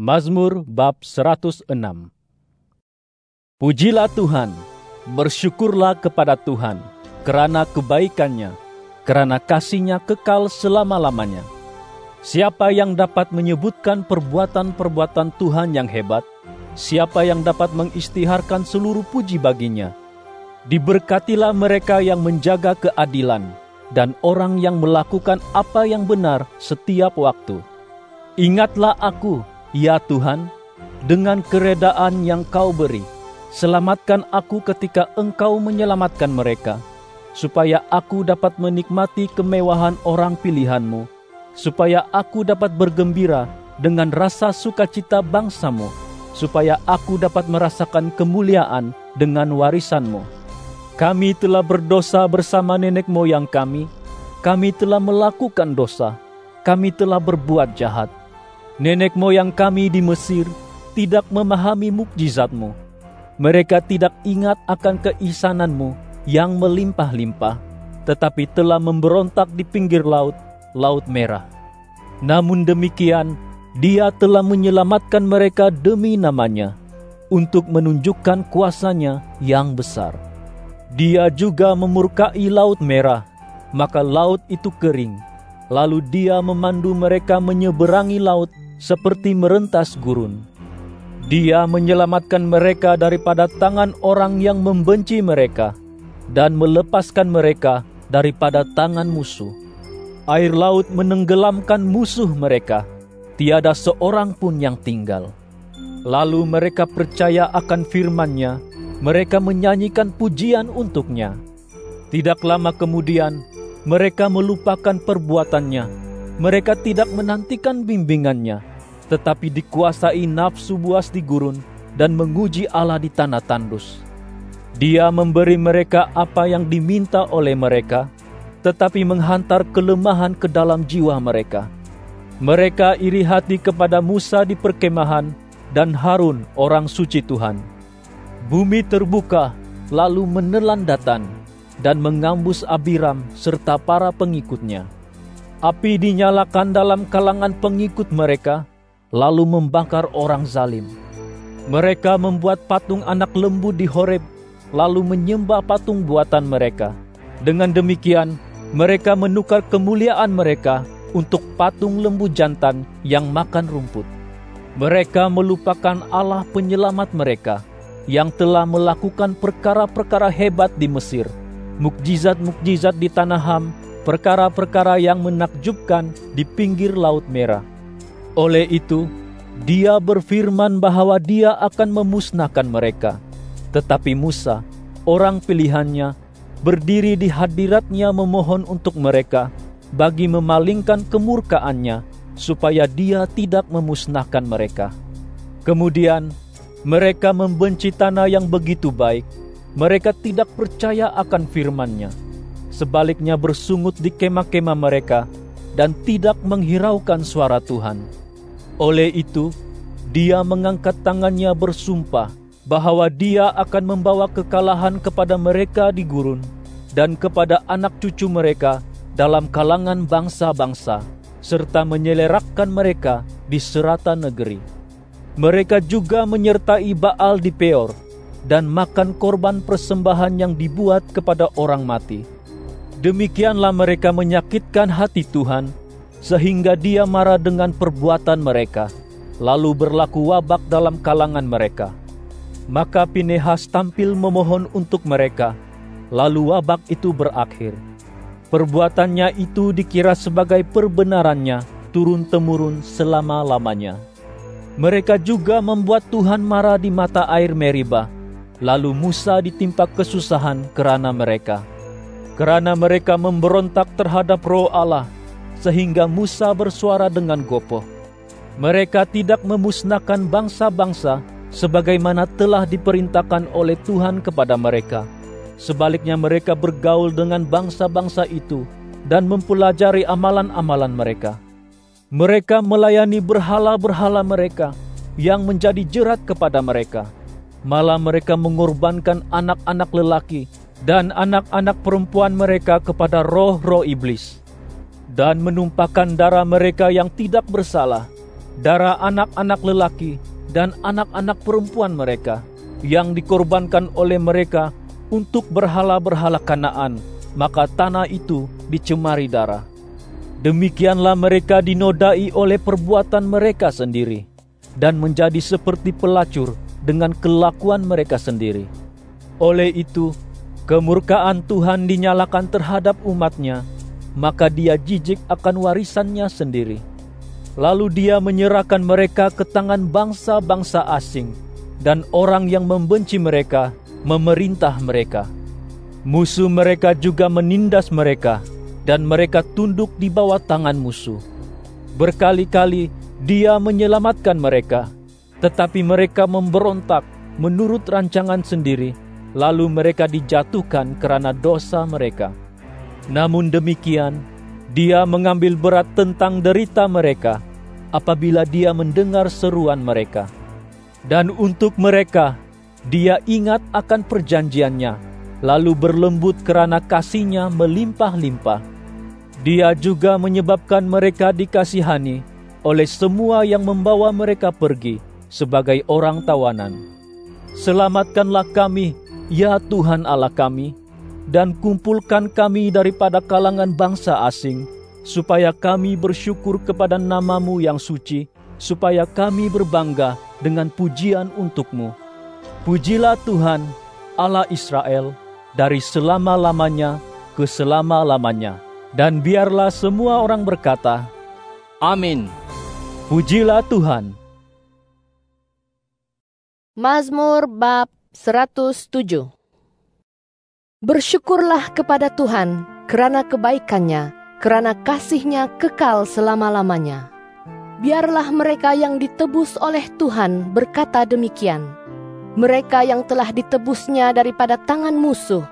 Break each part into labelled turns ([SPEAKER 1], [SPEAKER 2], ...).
[SPEAKER 1] Mazmur bab 106. Pujilah Tuhan, bersyukurlah kepada Tuhan, kerana kebaikannya, kerana kasih-Nya kekal selama-lamanya. Siapa yang dapat menyebutkan perbuatan-perbuatan Tuhan yang hebat? Siapa yang dapat mengisytiharkan seluruh puji bagi-Nya? Diberkatilah mereka yang menjaga keadilan, dan orang yang melakukan apa yang benar setiap waktu. Ingatlah aku, ya Tuhan, dengan keredaan yang Kau beri. Selamatkan aku ketika Engkau menyelamatkan mereka, supaya aku dapat menikmati kemewahan orang pilihan-Mu, supaya aku dapat bergembira dengan rasa sukacita bangsa-Mu, supaya aku dapat merasakan kemuliaan dengan warisan-Mu. Kami telah berdosa bersama nenek moyang kami telah melakukan dosa, kami telah berbuat jahat. Nenek moyang kami di Mesir tidak memahami mukjizat-Mu. Mereka tidak ingat akan keihsanan-Mu yang melimpah-limpah, tetapi telah memberontak di pinggir laut, Laut Merah. Namun demikian, Dia telah menyelamatkan mereka demi nama-Nya, untuk menunjukkan kuasa-Nya yang besar. Dia juga memurkai Laut Merah, maka laut itu kering. Lalu Dia memandu mereka menyeberangi laut seperti merentas gurun. Dia menyelamatkan mereka daripada tangan orang yang membenci mereka, dan melepaskan mereka daripada tangan musuh. Air laut menenggelamkan musuh mereka, tiada seorang pun yang tinggal. Lalu mereka percaya akan firman-Nya, mereka menyanyikan pujian untuk-Nya. Tidak lama kemudian, mereka melupakan perbuatannya. Mereka tidak menantikan bimbingan-Nya, tetapi dikuasai nafsu buas di gurun dan menguji Allah di tanah tandus. Dia memberi mereka apa yang diminta oleh mereka, tetapi menghantar kelemahan ke dalam jiwa mereka. Mereka iri hati kepada Musa di perkemahan dan Harun orang suci Tuhan. Bumi terbuka lalu menelan Datan dan mengambus Abiram serta para pengikutnya. Api dinyalakan dalam kalangan pengikut mereka, lalu membakar orang zalim. Mereka membuat patung anak lembu di Horeb, lalu menyembah patung buatan mereka. Dengan demikian, mereka menukar kemuliaan mereka untuk patung lembu jantan yang makan rumput. Mereka melupakan Allah penyelamat mereka, yang telah melakukan perkara-perkara hebat di Mesir, mukjizat-mukjizat di tanah Ham, perkara-perkara yang menakjubkan di pinggir Laut Merah. Oleh itu, Dia berfirman bahwa Dia akan memusnahkan mereka. Tetapi Musa, orang pilihan-Nya, berdiri di hadirat-Nya memohon untuk mereka, bagi memalingkan kemurkaan-Nya, supaya Dia tidak memusnahkan mereka. Kemudian, mereka membenci tanah yang begitu baik. Mereka tidak percaya akan firman-Nya. Sebaliknya bersungut di kemah-kemah mereka, dan tidak menghiraukan suara Tuhan. Oleh itu, Dia mengangkat tangan-Nya bersumpah bahwa Dia akan membawa kekalahan kepada mereka di gurun dan kepada anak cucu mereka dalam kalangan bangsa-bangsa, serta menyelerakkan mereka di serata negeri. Mereka juga menyertai Baal di Peor dan makan korban persembahan yang dibuat kepada orang mati. Demikianlah mereka menyakitkan hati Tuhan, sehingga Dia marah dengan perbuatan mereka, lalu berlaku wabak dalam kalangan mereka. Maka Pinehas tampil memohon untuk mereka, lalu wabak itu berakhir. Perbuatannya itu dikira sebagai perbenarannya turun-temurun selama-lamanya. Mereka juga membuat Tuhan marah di mata air Meribah, lalu Musa ditimpa kesusahan kerana mereka. Kerana mereka memberontak terhadap Roh Allah, sehingga Musa bersuara dengan gopoh. Mereka tidak memusnahkan bangsa-bangsa sebagaimana telah diperintahkan oleh Tuhan kepada mereka. Sebaliknya mereka bergaul dengan bangsa-bangsa itu dan mempelajari amalan-amalan mereka. Mereka melayani berhala-berhala mereka yang menjadi jerat kepada mereka. Malah mereka mengorbankan anak-anak lelaki dan anak-anak perempuan mereka kepada roh-roh iblis, dan menumpahkan darah mereka yang tidak bersalah darah anak-anak lelaki dan anak-anak perempuan mereka yang dikorbankan oleh mereka untuk berhala-berhala Kanaan, maka tanah itu dicemari darah. Demikianlah mereka dinodai oleh perbuatan mereka sendiri dan menjadi seperti pelacur dengan kelakuan mereka sendiri. Oleh itu, kemurkaan Tuhan dinyalakan terhadap umatnya, maka dia jijik akan warisannya sendiri. Lalu dia menyerahkan mereka ke tangan bangsa-bangsa asing, dan orang yang membenci mereka memerintah mereka. Musuh mereka juga menindas mereka, dan mereka tunduk di bawah tangan musuh. Berkali-kali dia menyelamatkan mereka, tetapi mereka memberontak menurut rancangan sendiri, lalu mereka dijatuhkan karena dosa mereka. Namun demikian, dia mengambil berat tentang derita mereka apabila dia mendengar seruan mereka. Dan untuk mereka, dia ingat akan perjanjiannya, lalu berlembut kerana kasih-Nya melimpah-limpah. Dia juga menyebabkan mereka dikasihani oleh semua yang membawa mereka pergi sebagai orang tawanan. Selamatkanlah kami, ya Tuhan Allah kami, dan kumpulkan kami daripada kalangan bangsa asing, supaya kami bersyukur kepada nama-Mu yang suci, supaya kami berbangga dengan pujian untuk-Mu. Pujilah Tuhan, Allah Israel, dari selama-lamanya ke selama-lamanya. Dan biarlah semua orang berkata, Amin. Pujilah Tuhan.
[SPEAKER 2] Mazmur bab 107. Bersyukurlah kepada Tuhan kerana kebaikan-Nya, kerana kasih-Nya kekal selama-lamanya. Biarlah mereka yang ditebus oleh Tuhan berkata demikian. Mereka yang telah ditebus-Nya daripada tangan musuh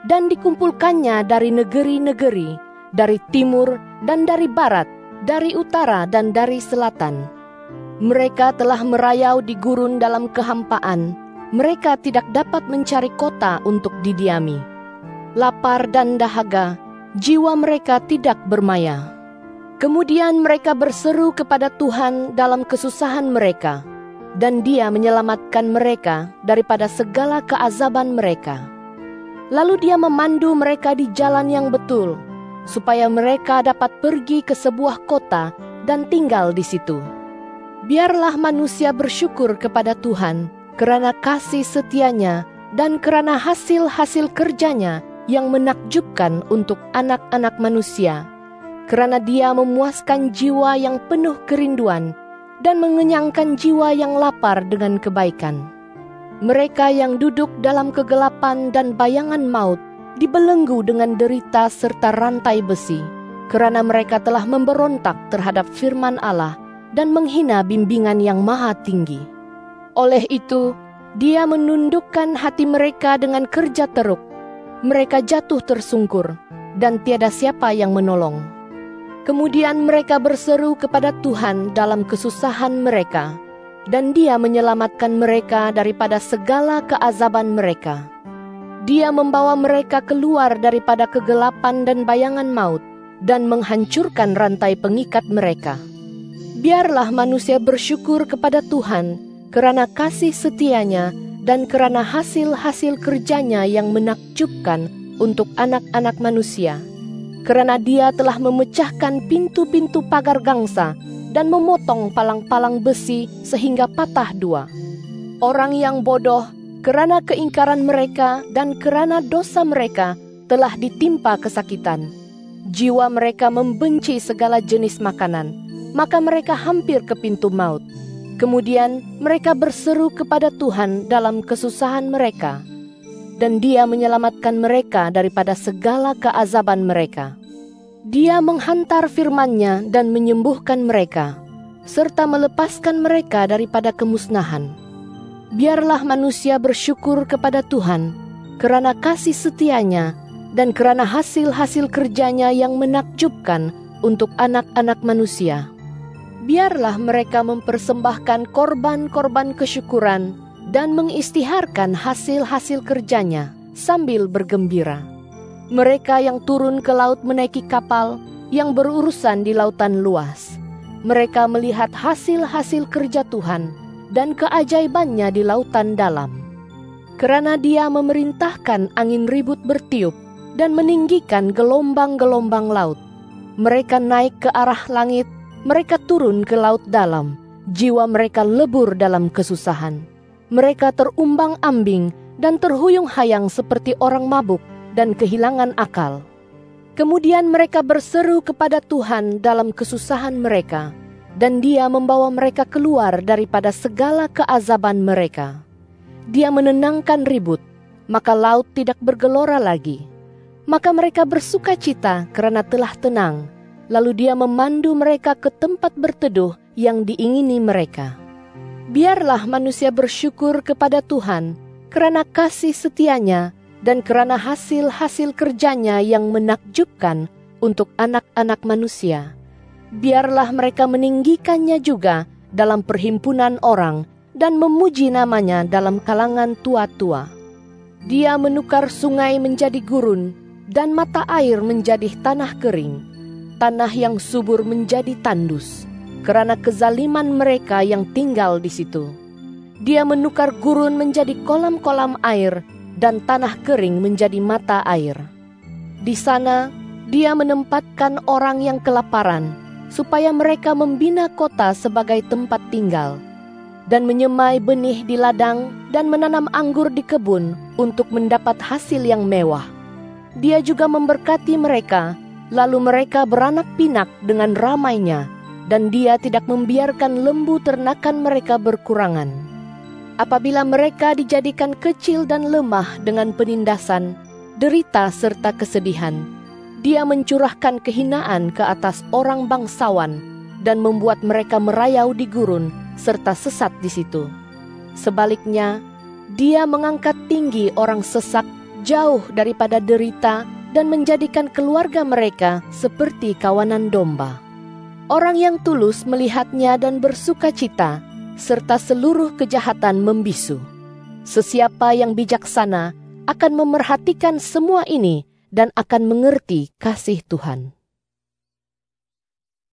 [SPEAKER 2] dan dikumpulkannya dari negeri-negeri, dari timur dan dari barat, dari utara dan dari selatan. Mereka telah merayau di gurun dalam kehampaan. Mereka tidak dapat mencari kota untuk didiami. Lapar dan dahaga, jiwa mereka tidak bermaya. Kemudian mereka berseru kepada Tuhan dalam kesusahan mereka, dan Dia menyelamatkan mereka daripada segala keazaban mereka. Lalu Dia memandu mereka di jalan yang betul, supaya mereka dapat pergi ke sebuah kota dan tinggal di situ. Biarlah manusia bersyukur kepada Tuhan kerana kasih setia-Nya dan kerana hasil-hasil kerja-Nya yang menakjubkan untuk anak-anak manusia, kerana Dia memuaskan jiwa yang penuh kerinduan dan mengenyangkan jiwa yang lapar dengan kebaikan. Mereka yang duduk dalam kegelapan dan bayangan maut dibelenggu dengan derita serta rantai besi, kerana mereka telah memberontak terhadap firman Allah dan menghina bimbingan yang maha tinggi. Oleh itu, Dia menundukkan hati mereka dengan kerja teruk. Mereka jatuh tersungkur, dan tiada siapa yang menolong. Kemudian mereka berseru kepada Tuhan dalam kesusahan mereka, dan Dia menyelamatkan mereka daripada segala keazaban mereka. Dia membawa mereka keluar daripada kegelapan dan bayangan maut, dan menghancurkan rantai pengikat mereka. Biarlah manusia bersyukur kepada Tuhan kerana kasih setia-Nya dan kerana hasil-hasil kerja-Nya yang menakjubkan untuk anak-anak manusia. Kerana Dia telah memecahkan pintu-pintu pagar gangsa dan memotong palang-palang besi sehingga patah dua. Orang yang bodoh kerana keingkaran mereka dan kerana dosa mereka telah ditimpa kesakitan. Jiwa mereka membenci segala jenis makanan, maka mereka hampir ke pintu maut. Kemudian mereka berseru kepada Tuhan dalam kesusahan mereka, dan Dia menyelamatkan mereka daripada segala keazaban mereka. Dia menghantar firman-Nya dan menyembuhkan mereka, serta melepaskan mereka daripada kemusnahan. Biarlah manusia bersyukur kepada Tuhan kerana kasih setia-Nya dan kerana hasil-hasil kerja-Nya yang menakjubkan untuk anak-anak manusia. Biarlah mereka mempersembahkan korban-korban kesyukuran dan mengistiharkan hasil-hasil kerja-Nya sambil bergembira. Mereka yang turun ke laut menaiki kapal, yang berurusan di lautan luas. Mereka melihat hasil-hasil kerja Tuhan dan keajaibannya di lautan dalam. Kerana Dia memerintahkan angin ribut bertiup dan meninggikan gelombang-gelombang laut. Mereka naik ke arah langit, mereka turun ke laut dalam. Jiwa mereka lebur dalam kesusahan. Mereka terumbang-ambing dan terhuyung-hayang seperti orang mabuk dan kehilangan akal. Kemudian mereka berseru kepada Tuhan dalam kesusahan mereka, dan Dia membawa mereka keluar daripada segala keazaban mereka. Dia menenangkan ribut, maka laut tidak bergelora lagi. Maka mereka bersuka cita karena telah tenang, lalu Dia memandu mereka ke tempat berteduh yang diingini mereka. Biarlah manusia bersyukur kepada Tuhan kerana kasih setianya dan kerana hasil-hasil kerjanya yang menakjubkan untuk anak-anak manusia. Biarlah mereka meninggikannya juga dalam perhimpunan orang dan memuji namanya dalam kalangan tua-tua. Dia menukar sungai menjadi gurun dan mata air menjadi tanah kering, tanah yang subur menjadi tandus, kerana kezaliman mereka yang tinggal di situ. Dia menukar gurun menjadi kolam-kolam air dan tanah kering menjadi mata air. Di sana Dia menempatkan orang yang kelaparan, supaya mereka membina kota sebagai tempat tinggal, dan menyemai benih di ladang dan menanam anggur di kebun untuk mendapat hasil yang mewah. Dia juga memberkati mereka, lalu mereka beranak pinak dengan ramainya, dan Dia tidak membiarkan lembu ternakan mereka berkurangan. Apabila mereka dijadikan kecil dan lemah dengan penindasan, derita serta kesedihan, Dia mencurahkan kehinaan ke atas orang bangsawan dan membuat mereka merayau di gurun serta sesat di situ. Sebaliknya, Dia mengangkat tinggi orang sesak jauh daripada derita dan menjadikan keluarga mereka seperti kawanan domba. Orang yang tulus melihatnya dan bersuka cita, serta seluruh kejahatan membisu. Sesiapa yang bijaksana akan memerhatikan semua ini dan akan mengerti kasih Tuhan.